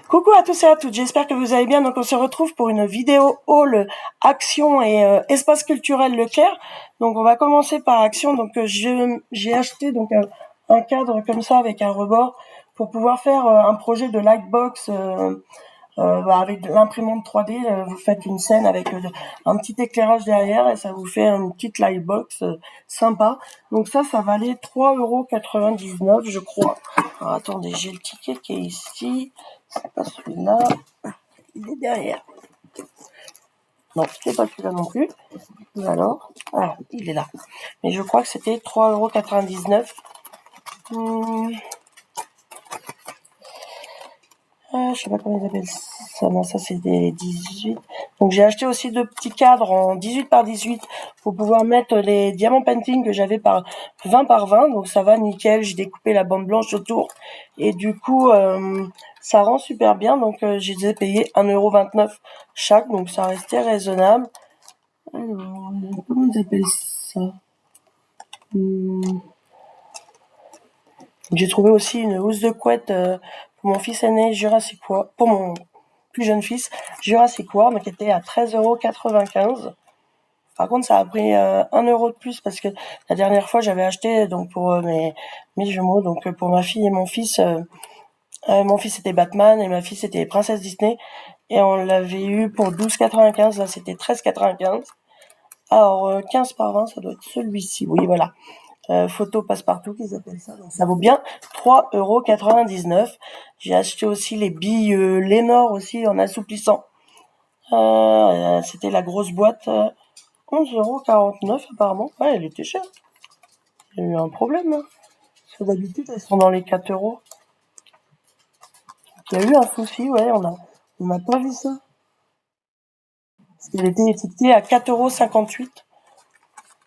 Coucou à tous et à toutes, j'espère que vous allez bien. Donc on se retrouve pour une vidéo haul Action et espace culturel Leclerc. Donc on va commencer par Action. Donc j'ai acheté donc un cadre comme ça avec un rebord pour pouvoir faire un projet de lightbox avec de l'imprimante 3D. Vous faites une scène avec un petit éclairage derrière et ça vous fait une petite lightbox sympa. Donc ça valait 3,99 € je crois. Alors, attendez, j'ai le ticket qui est ici. C'est pas celui-là. Il est derrière. Non, c'est pas celui-là non plus. Alors, il est là. Mais je crois que c'était 3,99 €. Je sais pas comment ils appellent ça. Non, ça c'est des 18. Donc j'ai acheté aussi deux petits cadres en 18 par 18 pour pouvoir mettre les diamants painting que j'avais par 20 par 20. Donc ça va nickel. J'ai découpé la bande blanche autour et du coup ça rend super bien. Donc je les ai payés 1,29 € chaque. Donc ça restait raisonnable. Alors comment ils appellent ça? J'ai trouvé aussi une housse de couette pour mon fils aîné Jurassic World, pour mon plus jeune fils Jurassic World, qui était à 13,95 €. Par contre, ça a pris 1 € de plus parce que la dernière fois j'avais acheté donc pour mes jumeaux, donc pour ma fille et mon fils c'était Batman et ma fille c'était Princesse Disney et on l'avait eu pour 12,95 €. Là c'était 13,95 €. Alors 15 par 20, ça doit être celui-ci. Oui, voilà. Photo passe-partout qu'ils appellent ça. Donc ça vaut bien 3,99 €. J'ai acheté aussi les billes Lénore aussi en assouplissant. C'était la grosse boîte. 11,49 € apparemment. Ouais, elle était chère. Il y a eu un problème. Hein. Parce que d'habitude, elles sont dans les 4 €. Il y a eu un souci, ouais, on n'a pas vu ça. Parce qu'elle était étiquetée à 4,58 €.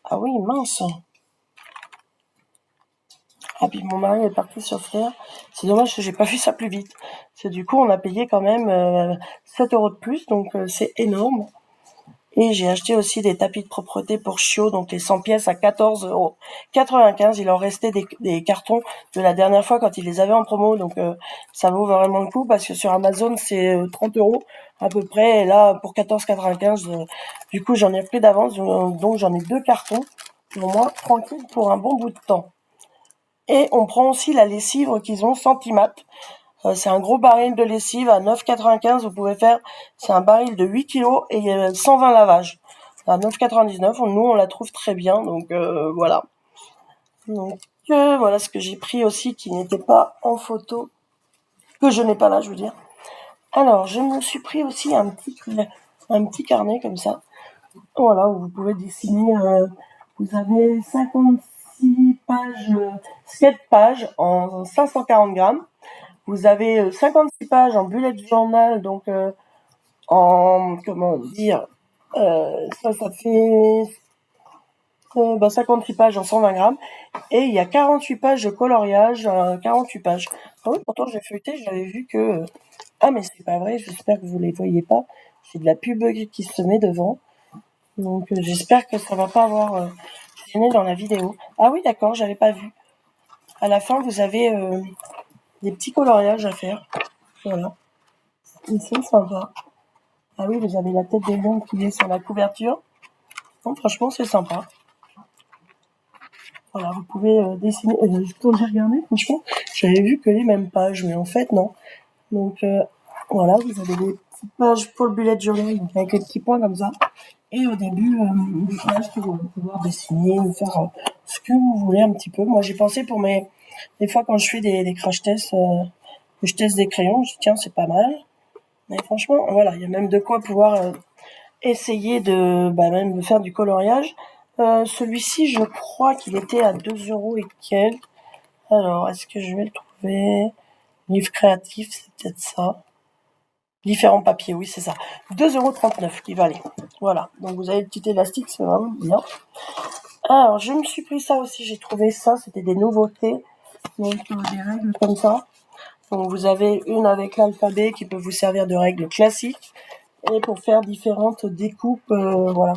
Ah oui, mince. Ah, puis mon mari est parti s'offrir. C'est dommage que j'ai pas vu ça plus vite. Parce que du coup, on a payé quand même 7 € de plus, donc c'est énorme. Et j'ai acheté aussi des tapis de propreté pour chiots, donc les 100 pièces à 14,95 €. Il en restait des cartons de la dernière fois quand ils les avaient en promo, donc ça vaut vraiment le coup parce que sur Amazon c'est 30 € à peu près. Et là pour 14,95 €, du coup j'en ai pris d'avance, donc j'en ai 2 cartons pour moi tranquille pour un bon bout de temps. Et on prend aussi la lessive qu'ils ont Centimat. C'est un gros baril de lessive à 9,95 €. Vous pouvez faire, c'est un baril de 8 kilos et 120 lavages. À 9,99 €, nous on la trouve très bien, donc voilà. Donc voilà ce que j'ai pris aussi qui n'était pas en photo, que je n'ai pas là, je veux dire. Alors je me suis pris aussi un petit carnet comme ça. Voilà, où vous pouvez dessiner. Vous avez 56 pages, 7 pages en 540 grammes. Vous avez 56 pages en bullet journal, donc en comment dire, ça fait 58 pages en 120 grammes. Et il y a 48 pages de coloriage, 48 pages. Ah oui, pourtant j'ai feuilleté, j'avais vu que... Ah mais c'est pas vrai, j'espère que vous les voyez pas. C'est de la pub qui se met devant. Donc j'espère que ça va pas avoir gêné dans la vidéo. Ah oui d'accord, j'avais pas vu. À la fin vous avez des petits coloriages à faire. Voilà. Et c'est sympa. Ah oui, vous avez la tête de lion qui est sur la couverture. Donc, franchement, c'est sympa. Voilà, vous pouvez dessiner. Quand j'ai regardé, franchement, j'avais vu que les mêmes pages, mais en fait, non. Donc, voilà, vous avez des petites pages pour le bullet journal, donc avec les petits points comme ça. Et au début, des pages que vous allez pouvoir dessiner, ou faire ce que vous voulez un petit peu. Moi, j'ai pensé pour des fois quand je fais des crash tests, que je teste des crayons, je dis tiens, c'est pas mal. Mais franchement, voilà, il y a même de quoi pouvoir essayer même de faire du coloriage. Celui-ci, je crois qu'il était à 2 € et quelques. Alors, est-ce que je vais le trouver? Livre créatif, c'est peut-être ça. Différents papiers, oui, c'est ça. 2,39 € qui valait. Voilà. Donc, vous avez le petit élastique, c'est vraiment bien. Alors, je me suis pris ça aussi, j'ai trouvé ça, c'était des nouveautés. Donc, des règles comme ça. Donc, vous avez une avec l'alphabet qui peut vous servir de règle classique. Et pour faire différentes découpes, voilà.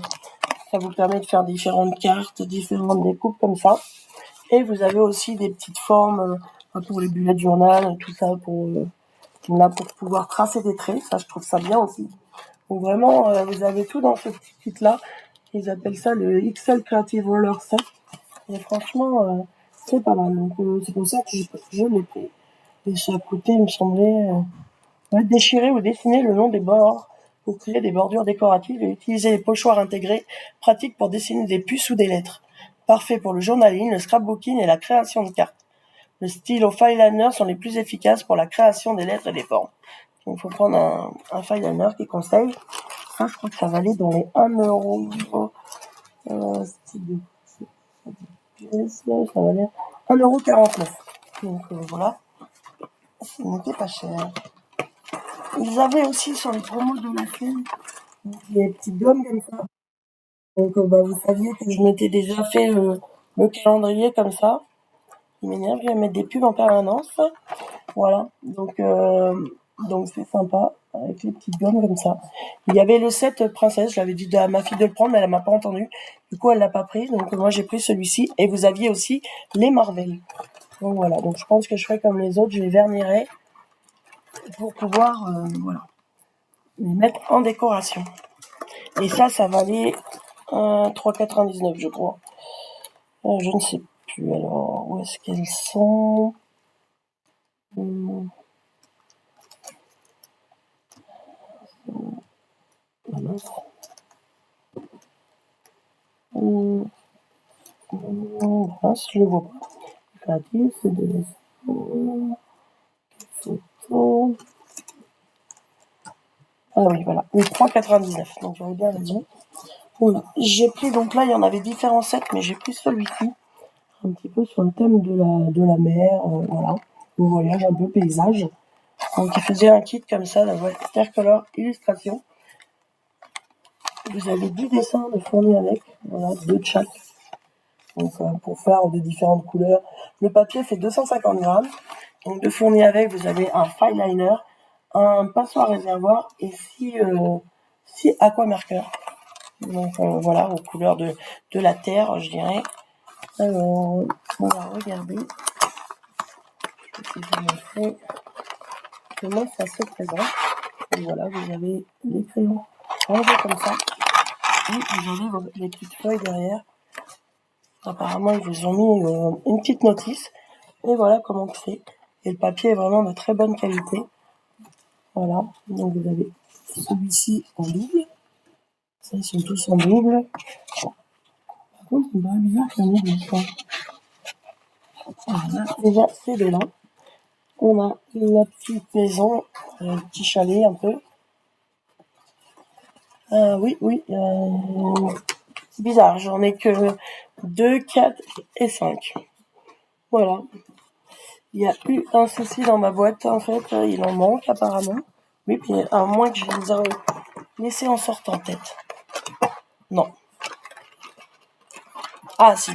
Ça vous permet de faire différentes cartes, différentes découpes comme ça. Et vous avez aussi des petites formes pour les bullet journal, tout ça pour Là, pour pouvoir tracer des traits, ça, je trouve ça bien aussi. Donc vraiment, vous avez tout dans ce petit kit-là. Ils appellent ça le XL Creative Roller Set. Et franchement, c'est pas mal. Donc c'est pour ça que je l'ai pris. Et ça a coûté, il me semblait, déchirer ou dessiner le long des bords pour créer des bordures décoratives et utiliser les pochoirs intégrés, pratiques pour dessiner des puces ou des lettres. Parfait pour le journaling, le scrapbooking et la création de cartes. Le stylo fineliner sont les plus efficaces pour la création des lettres et des formes. Donc, il faut prendre un fineliner qui conseille. Ça, je crois que ça valait dans les 1€. Ça valait 1,49€. Donc voilà, ça n'était pas cher. Ils avaient aussi sur les promos de la chaîne des petites gommes comme ça. Donc vous saviez que je m'étais déjà fait le calendrier comme ça. Il m'énerve, je vais mettre des pubs en permanence. Voilà, donc c'est sympa avec les petites gommes comme ça. Il y avait le set princesse, j'avais dit à ma fille de le prendre, mais elle m'a pas entendu. Du coup, elle l'a pas pris, donc moi j'ai pris celui-ci. Et vous aviez aussi les Marvel. Donc voilà, donc je pense que je ferai comme les autres, je les vernirai pour pouvoir les mettre en décoration. Et ça valait 3,99 je crois. Je ne sais plus alors, où est-ce qu'elles sont mince, je le vois pas. Créatif, c'est des photos. Ah oui, voilà, oui, 3,99. Donc j'avais bien raison. Voilà. J'ai pris, donc là, il y en avait différents sets, mais j'ai pris celui-ci. Un petit peu sur le thème de la mer, voilà. Vous voyage un peu paysage. Donc il faisait un kit comme ça, la watercolor illustration. Vous avez 10 dessins de fournis avec, voilà, 2 de chaque. Donc pour faire de différentes couleurs. Le papier fait 250 grammes. Donc de fournis avec, vous avez un fineliner, un pinceau à réservoir et 6 aquamarqueurs. Donc voilà, aux couleurs de la terre, je dirais. Alors, on va regarder. Je vais vous montrer comment ça se présente. Et voilà, vous avez les crayons rangés comme ça. Et vous avez les petites feuilles derrière. Apparemment, ils vous ont mis une petite notice. Et voilà comment c'est. Et le papier est vraiment de très bonne qualité. Voilà, donc vous avez celui-ci en double. Ça, ils sont tous en double. Par contre, c'est pas bizarre qu'il y en ait deux fois. Voilà, déjà, c'est de là. On a la petite maison, le petit chalet un peu. Oui, c'est bizarre, j'en ai que 2, 4 et 5. Voilà. Il y a eu un souci dans ma boîte, en fait, il en manque apparemment. Oui, puis à moins que je les ai laissés en sortant, peut-être. Non. Ah, si.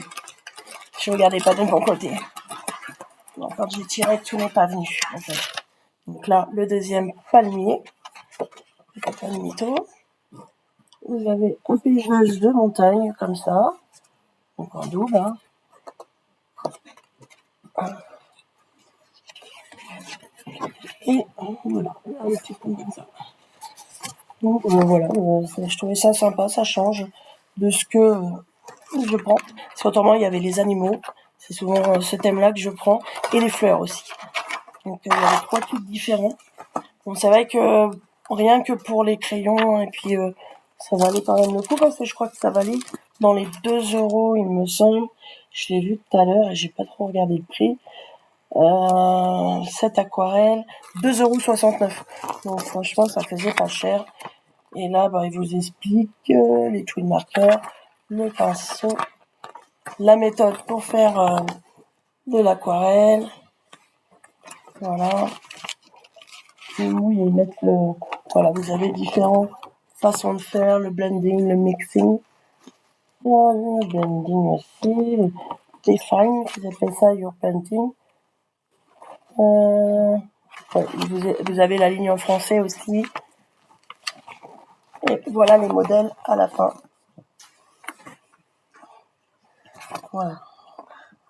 Je regardais pas de mon côté. Non, quand j'ai tiré, tout n'est pas venu, en fait. Donc là, le deuxième palmier. Le palmito. Vous avez un paysage de montagne, comme ça. Donc en double, hein. Et voilà, un petit peu comme ça. Donc voilà, je trouvais ça sympa, ça change de ce que je prends. Parce qu'autrement, il y avait les animaux, c'est souvent ce thème-là que je prends, et les fleurs aussi. Donc il y avait 3 trucs différents. Bon, c'est vrai que rien que pour les crayons, et puis ça valait quand même le coup, parce que je crois que ça valait dans les 2€, il me semble. Je l'ai vu tout à l'heure et j'ai pas trop regardé le prix. Cette aquarelle, 2,69€. Donc franchement, ça faisait pas cher. Et là, il vous explique les twin markers, le pinceau, la méthode pour faire de l'aquarelle. Voilà. Et oui, ils mettent voilà, vous avez différentes façons de faire, le blending, le mixing. Le blending aussi, le define, ils appellent ça your painting. Vous avez la ligne en français aussi. Et voilà les modèles à la fin. Voilà.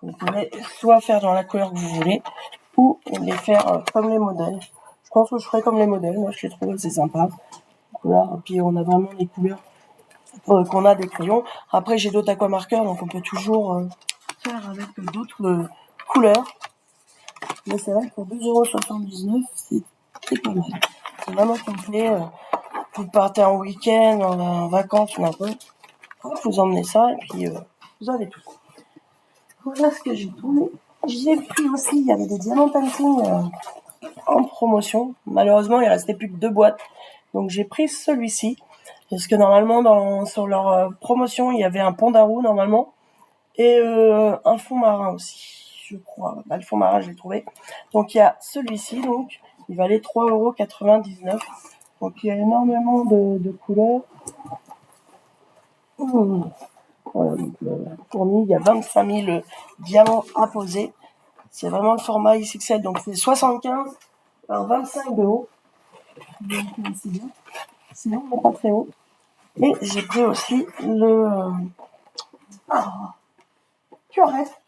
Vous pouvez soit faire dans la couleur que vous voulez, ou les faire comme les modèles. Je pense que je ferai comme les modèles. Moi, je les trouve assez sympas. Voilà. Et puis, on a vraiment les couleurs qu'on a des crayons. Après, j'ai d'autres aquamarqueurs, donc on peut toujours faire avec d'autres couleurs. Mais c'est vrai que pour 2,79 €, c'est pas mal. C'est vraiment complet. Vous partez en week-end, en vacances, n'importe. Vous emmenez ça et puis vous avez tout. Voilà ce que j'ai trouvé. J'ai pris aussi, il y avait des diamants painting en promotion. Malheureusement, il restait plus que 2 boîtes. Donc j'ai pris celui-ci. Parce que normalement, sur leur promotion, il y avait un pandarou normalement. Et un fond marin aussi, je crois. Bah, le fond marin, je l'ai trouvé. Donc il y a celui-ci, donc il valait 3,99 €. Donc il y a énormément de couleurs. Voilà, donc fourni, il y a 25 000 diamants à poser. C'est vraiment le format XXL, donc c'est 75 par 25 de haut. Donc c'est bien. Sinon, on n'est pas très haut. Et j'ai pris aussi le tu arrêtes.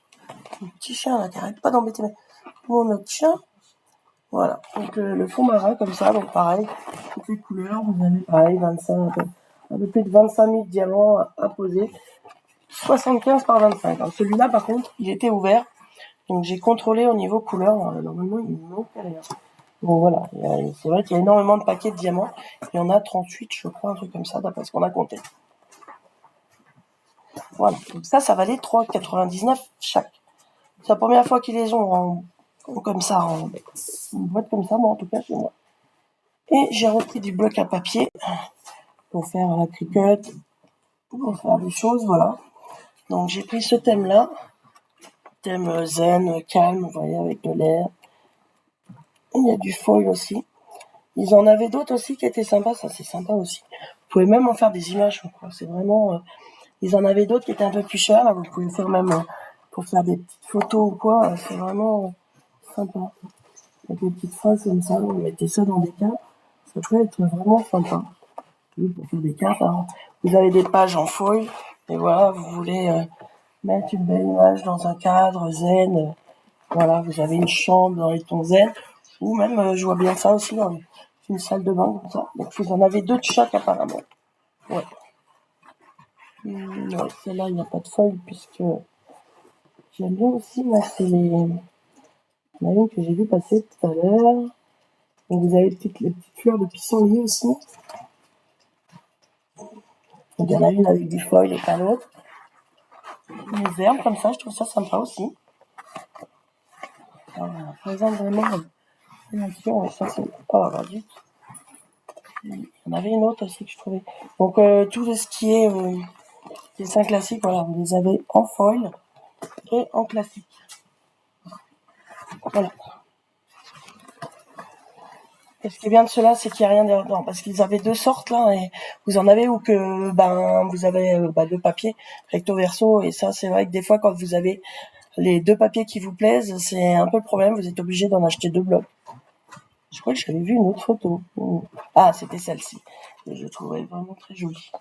Le petit chien là, qui arrête pas d'embêter mon autre chien. Voilà, donc le fond marin comme ça, donc pareil, toutes les couleurs, vous avez pareil, 25, un peu plus de 25 000 diamants à poser. 75 par 25. Alors celui-là, par contre, il était ouvert. Donc j'ai contrôlé au niveau couleur. Normalement, il ne manque rien. Bon voilà, c'est vrai qu'il y a énormément de paquets de diamants. Il y en a 38, je crois, un truc comme ça, d'après ce qu'on a compté. Voilà, donc ça valait 3,99 € chaque. C'est la première fois qu'ils les ont comme ça, en une boîte comme ça, moi en tout cas chez moi. Et j'ai repris du bloc à papier pour faire la cricut, pour faire des choses, voilà. Donc j'ai pris ce thème-là, thème zen, calme, vous voyez, avec de l'air. Il y a du foil aussi. Ils en avaient d'autres aussi qui étaient sympas, ça c'est sympa aussi. Vous pouvez même en faire des images, je crois. C'est vraiment... ils en avaient d'autres qui étaient un peu plus chers, là, vous pouvez faire même pour faire des petites photos ou quoi, c'est vraiment sympa. Avec des petites phrases comme ça, vous mettez ça dans des cartes, ça peut être vraiment sympa. Oui, pour faire des cartes, hein. Vous avez des pages en foil, et voilà, vous voulez mettre une belle image dans un cadre zen, voilà, vous avez une chambre dans les tons zen, ou même, je vois bien ça aussi dans une salle de bain, comme ça. Donc vous en avez 2 de chaque apparemment. Ouais. Ouais, celle-là, il n'y a pas de foil, puisque j'aime bien aussi, moi, c'est les... Il y en a une que j'ai vu passer tout à l'heure. Donc vous avez les petites fleurs de pissenlit aussi. Donc il y en a une avec du foil et pas l'autre. Les herbes comme ça, je trouve ça sympa aussi. Voilà, par exemple, vraiment, et ça c'est... Oh, bah, zut. Il y en avait une autre aussi que je trouvais. Donc tout ce qui est dessin classique, voilà, vous les avez en foil et en classique. Voilà. Et ce qui est bien de cela, c'est qu'il n'y a rien dedans, parce qu'ils avaient 2 sortes là, et vous en avez où que vous avez 2 papiers recto verso, et ça c'est vrai que des fois quand vous avez les 2 papiers qui vous plaisent, c'est un peu le problème, vous êtes obligé d'en acheter 2 blocs. Je crois que j'avais vu une autre photo. Ah, c'était celle-ci. Et je trouvais vraiment très jolie.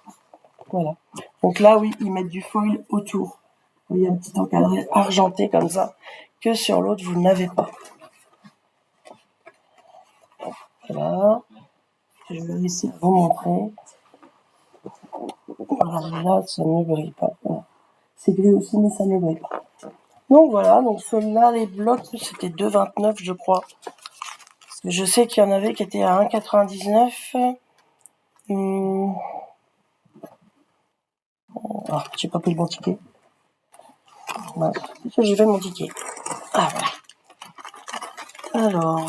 Voilà. Donc là, oui, ils mettent du foil autour. Il y a un petit encadré argenté comme ça, que sur l'autre, vous n'avez pas. Voilà. Je vais essayer de vous montrer. Voilà, là, ça ne brille pas. Voilà. C'est gris aussi, mais ça ne brille pas. Donc voilà, donc ceux-là, les blocs, c'était 2,29 je crois. Parce que je sais qu'il y en avait qui étaient à 1,99. Ah, j'ai pas pris le bon ticket. Voilà. J'ai fait mon ticket. Ah voilà. Alors,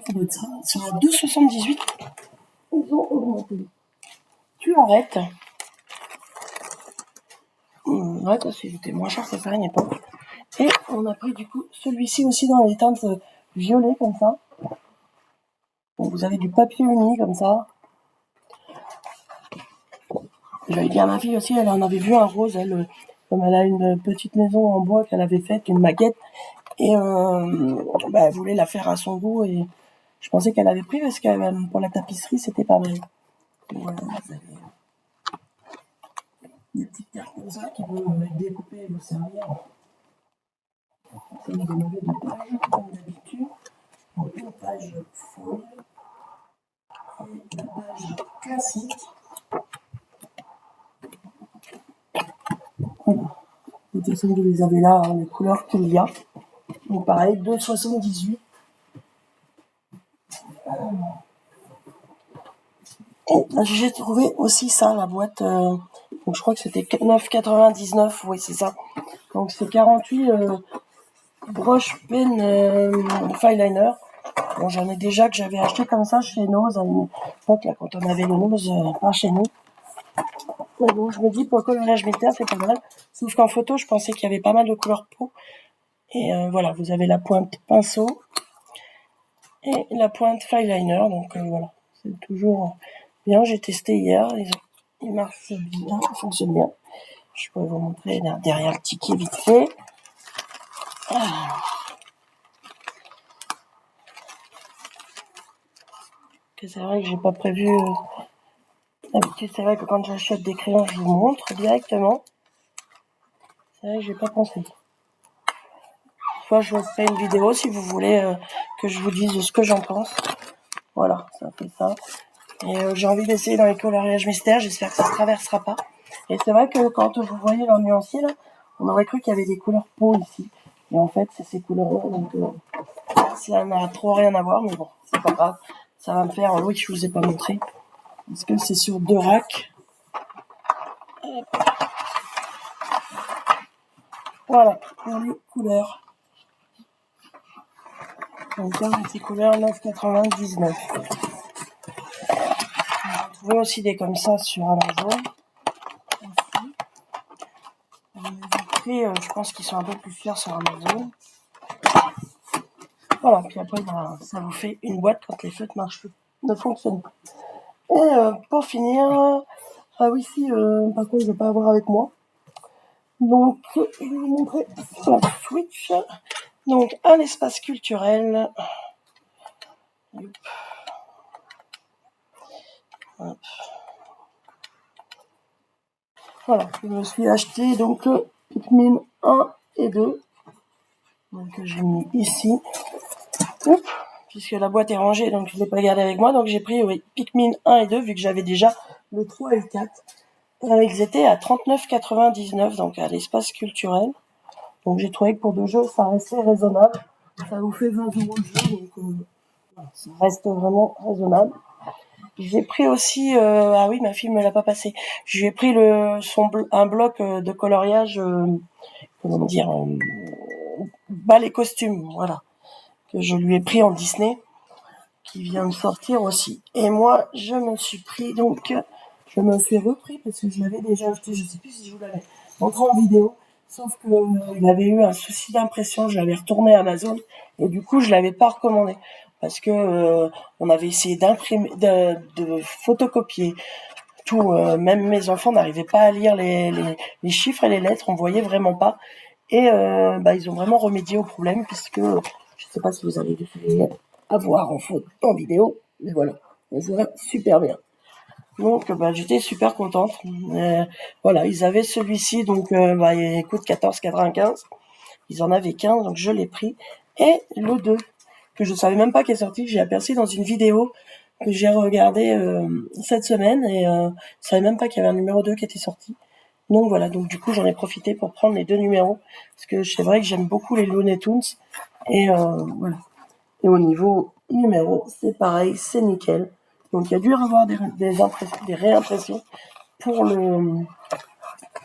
ça doit être ça. C'est à 2,78. Ils ont augmenté. Tu arrêtes. Ouais, parce que c'était moins cher que ça à une époque. Et on a pris du coup celui-ci aussi dans les teintes violet comme ça. Donc vous avez du papier uni comme ça. J'avais dit à ma fille aussi, elle en avait vu un rose, elle, comme elle a une petite maison en bois qu'elle avait faite, une maquette, et elle voulait la faire à son goût, et je pensais qu'elle avait pris parce que pour la tapisserie c'était pas mal. Voilà, vous avez des petites carte comme ça qui peut être découpée et vous servir. C'est une demandée de page, comme d'habitude. Donc une page foil et la page classique. Voilà. De toute façon, vous les avez là, hein, les couleurs qu'il y a. Donc pareil, 2,78. Et j'ai trouvé aussi ça, la boîte. Donc je crois que c'était 9,99. Oui, c'est ça. Donc c'est 48 broche pen fineliner. Bon, j'en ai déjà que j'avais acheté comme ça chez Nose à une époque, là, quand on avait le Nose pas chez nous. Mais bon, je me dis pour le coloriage mystère, c'est pas mal. Sauf qu'en photo, je pensais qu'il y avait pas mal de couleurs peau. Et voilà, vous avez la pointe pinceau et la pointe fineliner. Donc voilà, c'est toujours bien. J'ai testé hier, il marche bien, il fonctionne bien. Je pourrais vous montrer là, derrière le ticket vite fait. Ah. C'est vrai que j'ai pas prévu. D'habitude, c'est vrai que quand j'achète des crayons, je vous montre directement. C'est vrai que j'ai pas pensé. Soit je vous ferai une vidéo si vous voulez que je vous dise ce que j'en pense. Voilà, ça fait ça. Et j'ai envie d'essayer dans les coloriages mystères. J'espère que ça se traversera pas. Et c'est vrai que quand vous voyez leur nuancier là, on aurait cru qu'il y avait des couleurs peau ici. Et en fait, c'est ces couleurs-là. Donc ça n'a trop rien à voir, mais bon, c'est pas grave. Ça va me faire. Oui, je vous ai pas montré. Parce que c'est sur 2 racks. Voilà, pour les couleurs. Donc là, ces couleurs 9,99. J'ai trouvé aussi des comme ça sur Amazon. Aussi. Je pense qu'ils sont un peu plus chers sur Amazon. Voilà, puis après, ça vous fait une boîte quand les feutres ne fonctionnent pas. Et pour finir, ah oui, si, par contre, je ne vais pas avoir avec moi. Donc, je vais vous montrer la Switch. Donc, un espace culturel. Hop. Voilà, je me suis acheté donc Pikmin 1 et 2. Donc, j'ai mis ici. Oups, puisque la boîte est rangée, donc je ne l'ai pas gardé avec moi. Donc, j'ai pris Pikmin 1 et 2, vu que j'avais déjà le 3 et le 4. Ils étaient à 39,99, donc à l'espace culturel. Donc, j'ai trouvé que pour 2 jeux, ça restait raisonnable. Ça vous fait 20 € le jeu, donc ça reste vraiment raisonnable. J'ai pris aussi, ah oui, ma fille me l'a pas passé. J'ai pris un bloc de coloriage, comment dire, les costumes, voilà, que je lui ai pris en Disney, qui vient de sortir aussi. Et moi, je me suis repris parce que je l'avais déjà acheté. Je sais plus si je vous l'avais montré en vidéo. Sauf que il avait eu un souci d'impression. Je l'avais retourné à Amazon et du coup, je l'avais pas recommandé parce que on avait essayé d'imprimer, de photocopier tout. Même mes enfants n'arrivaient pas à lire les chiffres et les lettres. On voyait vraiment pas. Et ils ont vraiment remédié au problème puisque je sais pas si vous avez fait avoir en vidéo, mais voilà, on voit super bien. Donc j'étais super contente. Voilà, ils avaient celui-ci, donc il coûte 14,95. Ils en avaient 15, donc je l'ai pris. Et le 2, que je savais même pas qu'il est sorti, j'ai aperçu dans une vidéo que j'ai regardé cette semaine et je savais même pas qu'il y avait un numéro 2 qui était sorti. Donc voilà, donc du coup j'en ai profité pour prendre les 2 numéros, parce que c'est vrai que j'aime beaucoup les Looney Tunes. Et voilà. Et au niveau numéro, c'est pareil, c'est nickel. Donc il y a dû y avoir des réimpressions pour le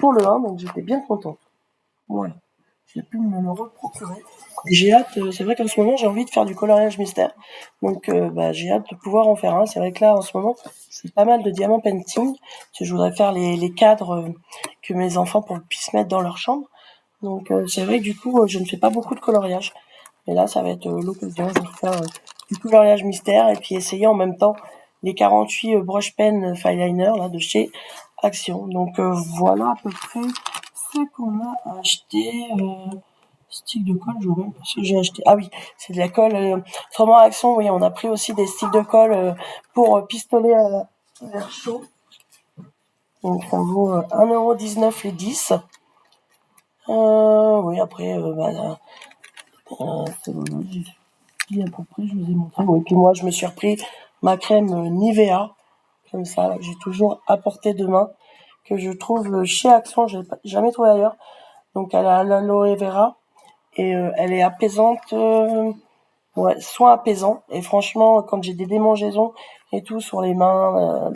1, donc j'étais bien contente. Voilà. J'ai pu me le reprocurer. J'ai hâte, c'est vrai qu'en ce moment j'ai envie de faire du coloriage mystère. Donc j'ai hâte de pouvoir en faire un. C'est vrai que là en ce moment, c'est pas mal de diamant painting. Parce que je voudrais faire les cadres que mes enfants puissent mettre dans leur chambre. Donc c'est vrai que du coup je ne fais pas beaucoup de coloriage. Et là, ça va être l'occasion de faire du coloriage mystère et puis essayer en même temps les 48 brush pen fineliner là de chez Action. Donc voilà à peu près ce qu'on a acheté. Stick de colle, je vois même pas ce que j'ai acheté. Ah oui, c'est de la colle. Autrement, Action, oui, on a pris aussi des sticks de colle pour pistolet à verre chaud. Donc ça vaut 1,19 € les 10. Oui, après, c'est bon, à peu près, je vous ai montré. Oui, puis moi, je me suis repris ma crème Nivea, comme ça, j'ai toujours à portée de main, que je trouve chez Action, j'ai jamais trouvé ailleurs. Donc elle a l'aloe vera et elle est apaisante, ouais, soin apaisant. Et franchement, quand j'ai des démangeaisons et tout sur les mains,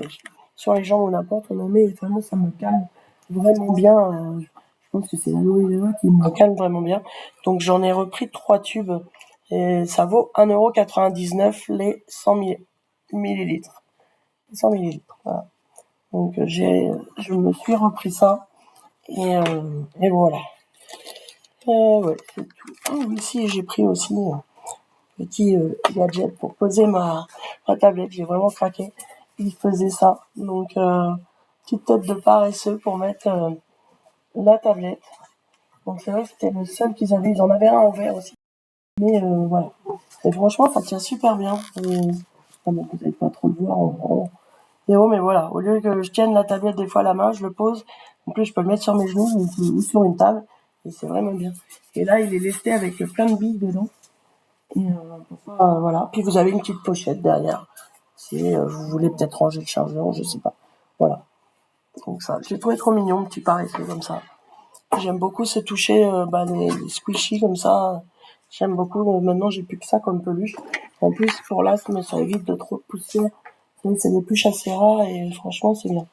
sur les jambes ou n'importe, on en met et vraiment ça me calme vraiment bien. Je pense que c'est l'aloe vera qui me calme vraiment bien. Donc j'en ai repris 3 tubes et ça vaut 1,99 € les 100 millilitres. 100 millilitres, voilà. Donc je me suis repris ça et voilà. Ouais, c'est tout. Ah oui, si, j'ai pris aussi un petit gadget pour poser ma tablette. J'ai vraiment craqué. Il faisait ça. Donc, petite tête de paresseux pour mettre la tablette. Donc, c'est vrai que c'était le seul qu'ils avaient. Ils en avaient un en verre aussi. Mais voilà. Et franchement, ça tient super bien. Et, ah bon, vous n'allez pas trop le voir et oh, mais voilà, au lieu que je tienne la tablette des fois à la main, je le pose. En plus, je peux le mettre sur mes genoux ou sur une table. Et c'est vraiment bien. Et là, il est lesté avec plein de billes dedans. Et voilà. Puis vous avez une petite pochette derrière. Si vous voulez peut-être ranger le chargeur, je sais pas. Voilà. Donc ça, j'ai trouvé trop mignon, petit paresseux comme ça. J'aime beaucoup se toucher les squishy comme ça. J'aime beaucoup. Maintenant, j'ai plus que ça comme peluche. En plus, pour l'asthme, ça évite de trop pousser. C'est des peluches assez rares et franchement, c'est bien.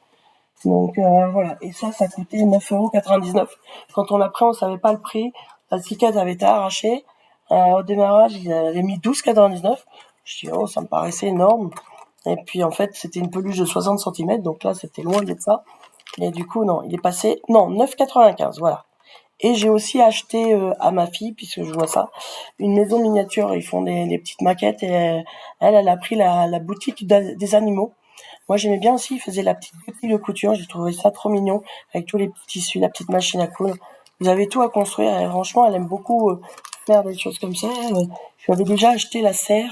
Donc voilà. Et ça coûtait 9,99 €. Quand on l'a pris, on savait pas le prix. La ticket avait été arrachée. Au démarrage, il avait mis 12,99 €. Je dis, oh, ça me paraissait énorme. Et puis en fait, c'était une peluche de 60 centimètres, donc là, c'était loin d'être ça. Et du coup, non, il est passé, non, 9,95 €, voilà. Et j'ai aussi acheté à ma fille, puisque je vois ça, une maison miniature. Ils font des petites maquettes et elle a pris la boutique des animaux. Moi, j'aimais bien aussi, il faisait la petite boutique de couture. J'ai trouvé ça trop mignon, avec tous les petits tissus, la petite machine à coudre. Vous avez tout à construire et franchement, elle aime beaucoup faire des choses comme ça. Je lui avais déjà acheté la serre,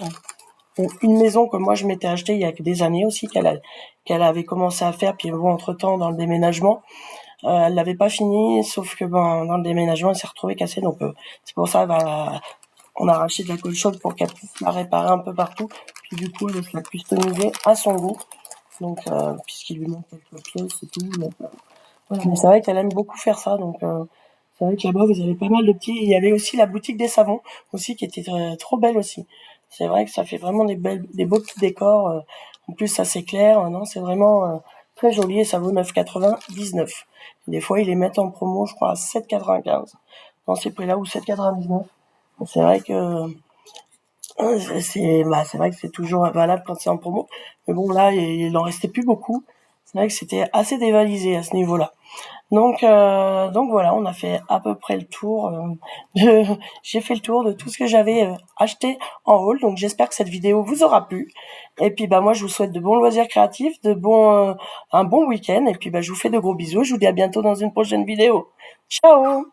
une maison que moi je m'étais achetée il y a des années aussi, qu'elle avait commencé à faire, puis bon, entre-temps, dans le déménagement, elle l'avait pas fini, sauf que ben, dans le déménagement, elle s'est retrouvée cassée, donc c'est pour ça, on a racheté de la colle chaude pour qu'elle puisse la réparer un peu partout, puis du coup, elle va se la customiser à son goût. Donc, puisqu'il lui manque quelques pièces et tout. Donc, voilà. Mais c'est vrai qu'elle aime beaucoup faire ça. Donc, c'est vrai que là-bas, vous avez pas mal de petits. Il y avait aussi la boutique des savons aussi qui était trop belle aussi. C'est vrai que ça fait vraiment des beaux petits décors. En plus, ça c'est clair. Non, c'est vraiment très joli et ça vaut 9,99 €. Des fois, ils les mettent en promo, je crois, à 7,95 € dans ces prix-là ou 7,99 €. C'est vrai que c'est vrai que c'est toujours valable quand c'est en promo. Mais bon, là, il en restait plus beaucoup. C'est vrai que c'était assez dévalisé à ce niveau-là. Donc voilà, on a fait à peu près le tour. J'ai fait le tour de tout ce que j'avais acheté en haul. Donc j'espère que cette vidéo vous aura plu. Et puis bah moi, je vous souhaite de bons loisirs créatifs, un bon week-end. Et puis bah je vous fais de gros bisous. Je vous dis à bientôt dans une prochaine vidéo. Ciao!